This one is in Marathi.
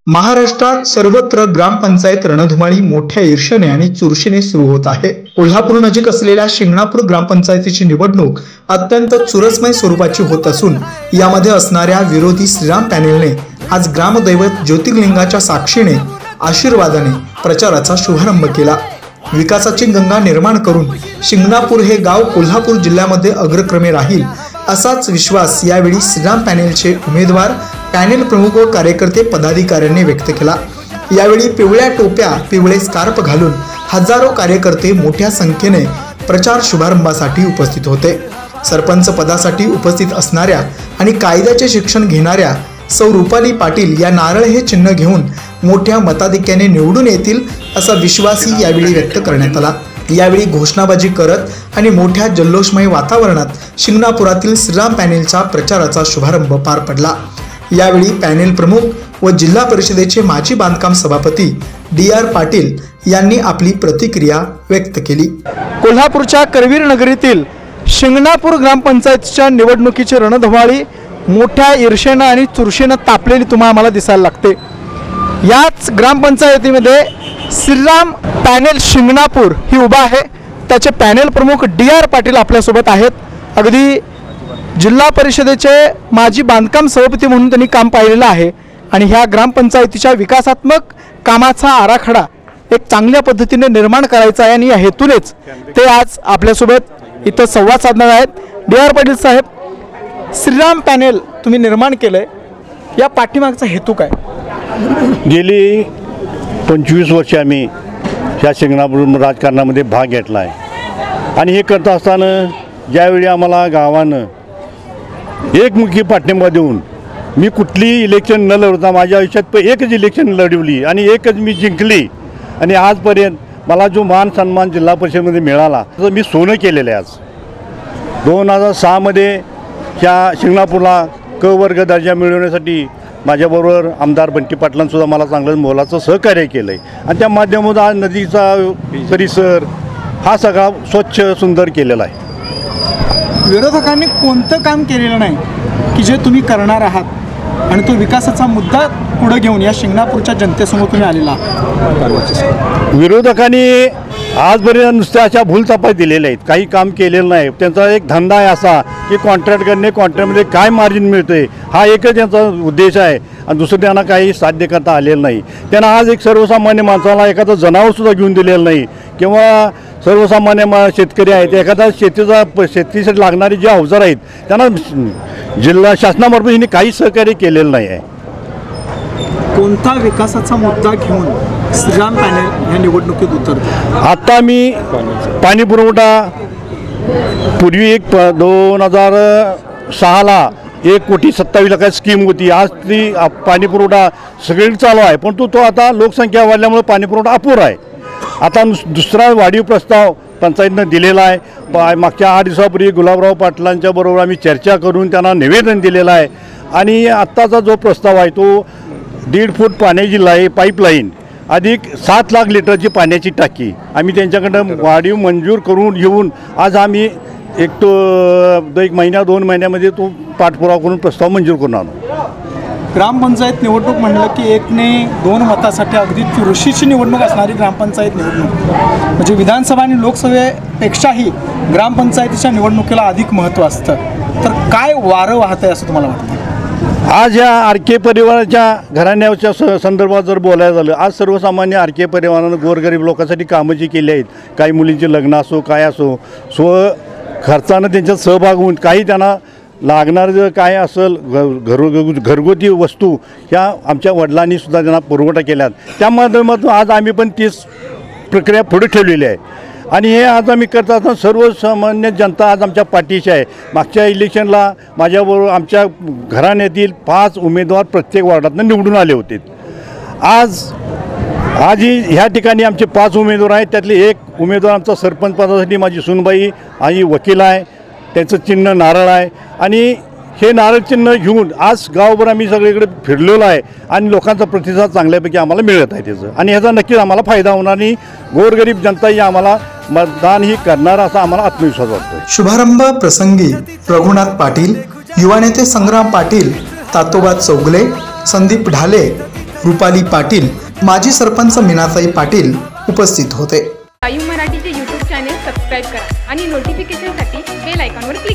महाराष्ट्रात सर्वत्र ग्रामपंचायत रणधुमाळी मोठ्या ईर्ष्येने आणि चुरशीने सुरू होत आहे। कोल्हापूर नजीक असलेल्या शिंगणापूर ग्रामपंचायतीची निवडणूक अत्यंत चुरसमय स्वरूपाची होत असून यामध्ये असणाऱ्या विरोधी श्रीराम पॅनेलने आज ग्रामदैवत ज्योतिर्लिंगाच्या साक्षीने आशीर्वादाने प्रचाराचा शुभारंभ केला। विकासाची गंगा निर्माण करून शिंगणापूर हे गाव कोल्हापूर जिल्ह्यामध्ये अग्रक्रमे राहील असाच विश्वास यावेळी श्रीराम पॅनेलचे उमेदवार, पॅनेल प्रमुख व कार्यकर्ते पदाधिकाऱ्यांनी व्यक्त केला। यावेळी पिवळ्या टोप्या, पिवळे स्कार्फ घालून हजारो कार्यकर्ते मोठ्या संख्येने प्रचार शुभारंभासाठी उपस्थित होते। सरपंच पदासाठी उपस्थित असणाऱ्या आणि कायद्याचे शिक्षण घेणाऱ्या सौ रुपाली पाटील या नारळ हे चिन्ह घेऊन मोठ्या मताधिक्याने निवडून येतील असा विश्वासही यावेळी व्यक्त करण्यात आला। यावेळी घोषणाबाजी करत आणि मोठ्या जल्लोषमय वातावरणात शिंगणापुरातील श्रीराम पॅनेलच्या प्रचाराचा शुभारंभ पार पडला। यावेळी पॅनेल प्रमुख व जिल्हा परिषदेचे माजी बांधकाम सभापती DR पाटील यांनी आपली प्रतिक्रिया व्यक्त केली। कोल्हापूरच्या करवीर नगरीतील शिंगणापूर ग्रामपंचायतीच्या निवडणुकीची रणधुमाळी मोठ्या ईर्षेने आणि चुरशीने तापलेली तुम्हाला दिसायला लागते। याच ग्रामपंचायतीमध्ये श्रीराम पॅनेल शिंगणापूर ही उभा आहे। त्याचे पॅनेल प्रमुख DR पाटील आपल्यासोबत आहेत। अगदी जिल्हा परिषदेचे माजी बांधकाम सभापती म्हणून त्यांनी काम पाहिलेलं आहे आणि ह्या ग्रामपंचायतीच्या विकासात्मक कामाचा आराखडा एक चांगल्या पद्धतीने निर्माण करायचा आहे आणि या हेतूनेच ते आज आपल्यासोबत इथं संवाद साधणार आहेत। DR पाटील साहेब, श्रीराम पॅनेल तुम्ही निर्माण केलंय, या पाठीमागचा हेतू काय? गेली 25 वर्ष आम्ही ह्या शिंगणापूर राजकारणामध्ये भाग घेतला आहे आणि हे करत असताना ज्यावेळी आम्हाला गावानं एकमुखी पाठिंबा देऊन मी कुठलीही इलेक्शन न लढवता माझ्या आयुष्यात एकच इलेक्शन लढवली आणि एकच मी जिंकली आणि आजपर्यंत मला जो मान सन्मान जिल्हा परिषदेमध्ये मिळाला तर मी सोनं केलेलं आहे। आज 2006मध्ये ह्या शिंगणापूरला क वर्ग दर्जा मिळवण्यासाठी माझ्याबरोबर आमदार बंटी पाटलांसुद्धा मला चांगलं मोलाचं सहकार्य केलं आहे आणि त्या माध्यमातून आज नदीचा परिसर हा सगळा स्वच्छ सुंदर केलेला आहे। विरोधकांनी कोणतं काम केलेलं नाही की जे तुम्ही करणार आहात आणि तो विकासाचा मुद्दा पुढे घेऊन या शिंगणापूरच्या जनतेसमोर तुम्ही आलेला आहात? विरोधकांनी आजपर्यंत नुसत्या अशा भूलथापा दिलेल्या आहेत, काही काम केलेलं नाही। त्यांचा एक धंदा आहे असा की कॉन्ट्रॅक्ट करणे, कॉन्ट्रॅक्टमध्ये काय मार्जिन मिळतंय हा एकच त्यांचा उद्देश आहे आणि दुसरं त्यांना काही साध्य करता आलेलं नाही। त्यांना आज एक सर्वसामान्य माणसाला एखादं जनावरसुद्धा घेऊन दिलेलं नाही किंवा सर्वसामान्य शेतकरी आहेत एखादा शेतीसाठी लागणारे जे अवजार आहेत त्यांना जिल्हा शासनामार्फत यांनी काही सहकार्य केलेलं नाही आहे। कोणता विकासाचा मुद्दा घेऊन श्रीराम पॅनेल या निवडणुकीत उतरतो? आता मी पाणी पुरवठा पूर्वी 2006ला 1,27,00,000 स्कीम होती। आज ती पाणी पुरवठा सगळीकडे चालू आहे पण तो आता लोकसंख्या वाढल्यामुळे पाणी पुरवठा अपुरा आहे। आता दुसरा वाढीव प्रस्ताव पंचायतीनं दिलेला आहे। मागच्या 8 दिवसापूर्वी गुलाबराव पाटलांच्या बरोबर आम्ही चर्चा करून त्यांना निवेदन दिलेलं आहे आणि आत्ताचा जो प्रस्ताव आहे तो 1.5 फूट पाण्याची पाईपलाईन अधिक 7 लाख लिटरची पाण्याची टाकी आम्ही त्यांच्याकडं वाढीव मंजूर करून घेऊन आज आम्ही एक महिना 2 महिन्यामध्ये तो पाठपुरावा करून प्रस्ताव मंजूर करून आणू। ग्रामपंचायत निवडणूक म्हणलं की 1-2 मतासाठी अगदी चुरशीची निवडणूक असणारी ग्रामपंचायत निवडणूक म्हणजे विधानसभा आणि लोकसभेपेक्षाही ग्रामपंचायतीच्या निवडणुकीला अधिक महत्त्व असतं। तर काय वारं वाहत आहे असं तुम्हाला वाटतं? आज या RK परिवाराच्या घराण्याच्या संदर्भात जर बोलायचं झालं, आज सर्वसामान्य RK परिवारानं गोरगरीब लोकांसाठी कामं जी केली आहेत, काही मुलींची लग्न असो काय असो, खर्चानं त्यांच्यात सहभाग होऊन काही त्यांना लागणारं जर काय असेल घरगुती वस्तू ह्या आमच्या वडिलांनीसुद्धा त्यांना पुरवठा केल्यात। त्या माध्यमातून आज आम्ही पण तीच प्रक्रिया पुढे ठेवलेली आहे आणि हे आज आम्ही करत असताना सर्वसामान्य जनता आज आमच्या पाठीशी आहे। मागच्या इलेक्शनला माझ्याबरोबर आमच्या घराण्यातील 5 उमेदवार प्रत्येक वार्डातून निवडून आले होते। आजही ह्या ठिकाणी आमचे 5 उमेदवार आहेत, त्यातले एक उमेदवार आमचा सरपंच पदासाठी माझी सुनबाई आणि वकील आहे, त्याचं चिन्ह नारळ आहे आणि हे नारळ चिन्ह घेऊन आज गावभर आम्ही सगळीकडे फिरलेलो आहे आणि लोकांचा प्रतिसाद चांगल्यापैकी आम्हाला मिळत आहे त्याचं आणि ह्याचा नक्कीच आम्हाला फायदा होणार आणि गोरगरीब जनताही आम्हाला मतदानही करणार असा आम्हाला आत्मविश्वास वाटतो। शुभारंभ प्रसंगी रघुनाथ पाटील, युवा नेते संग्राम पाटील, तातोबा चौगले, संदीप ढाले, रुपाली पाटील, माजी सरपंच मीनाताई पाटील उपस्थित होते. लाईव्ह मराठीचे YouTube चॅनेल सबस्क्राईब करा आणि नोटिफिकेशनसाठी बेल आयकॉनवर क्लिक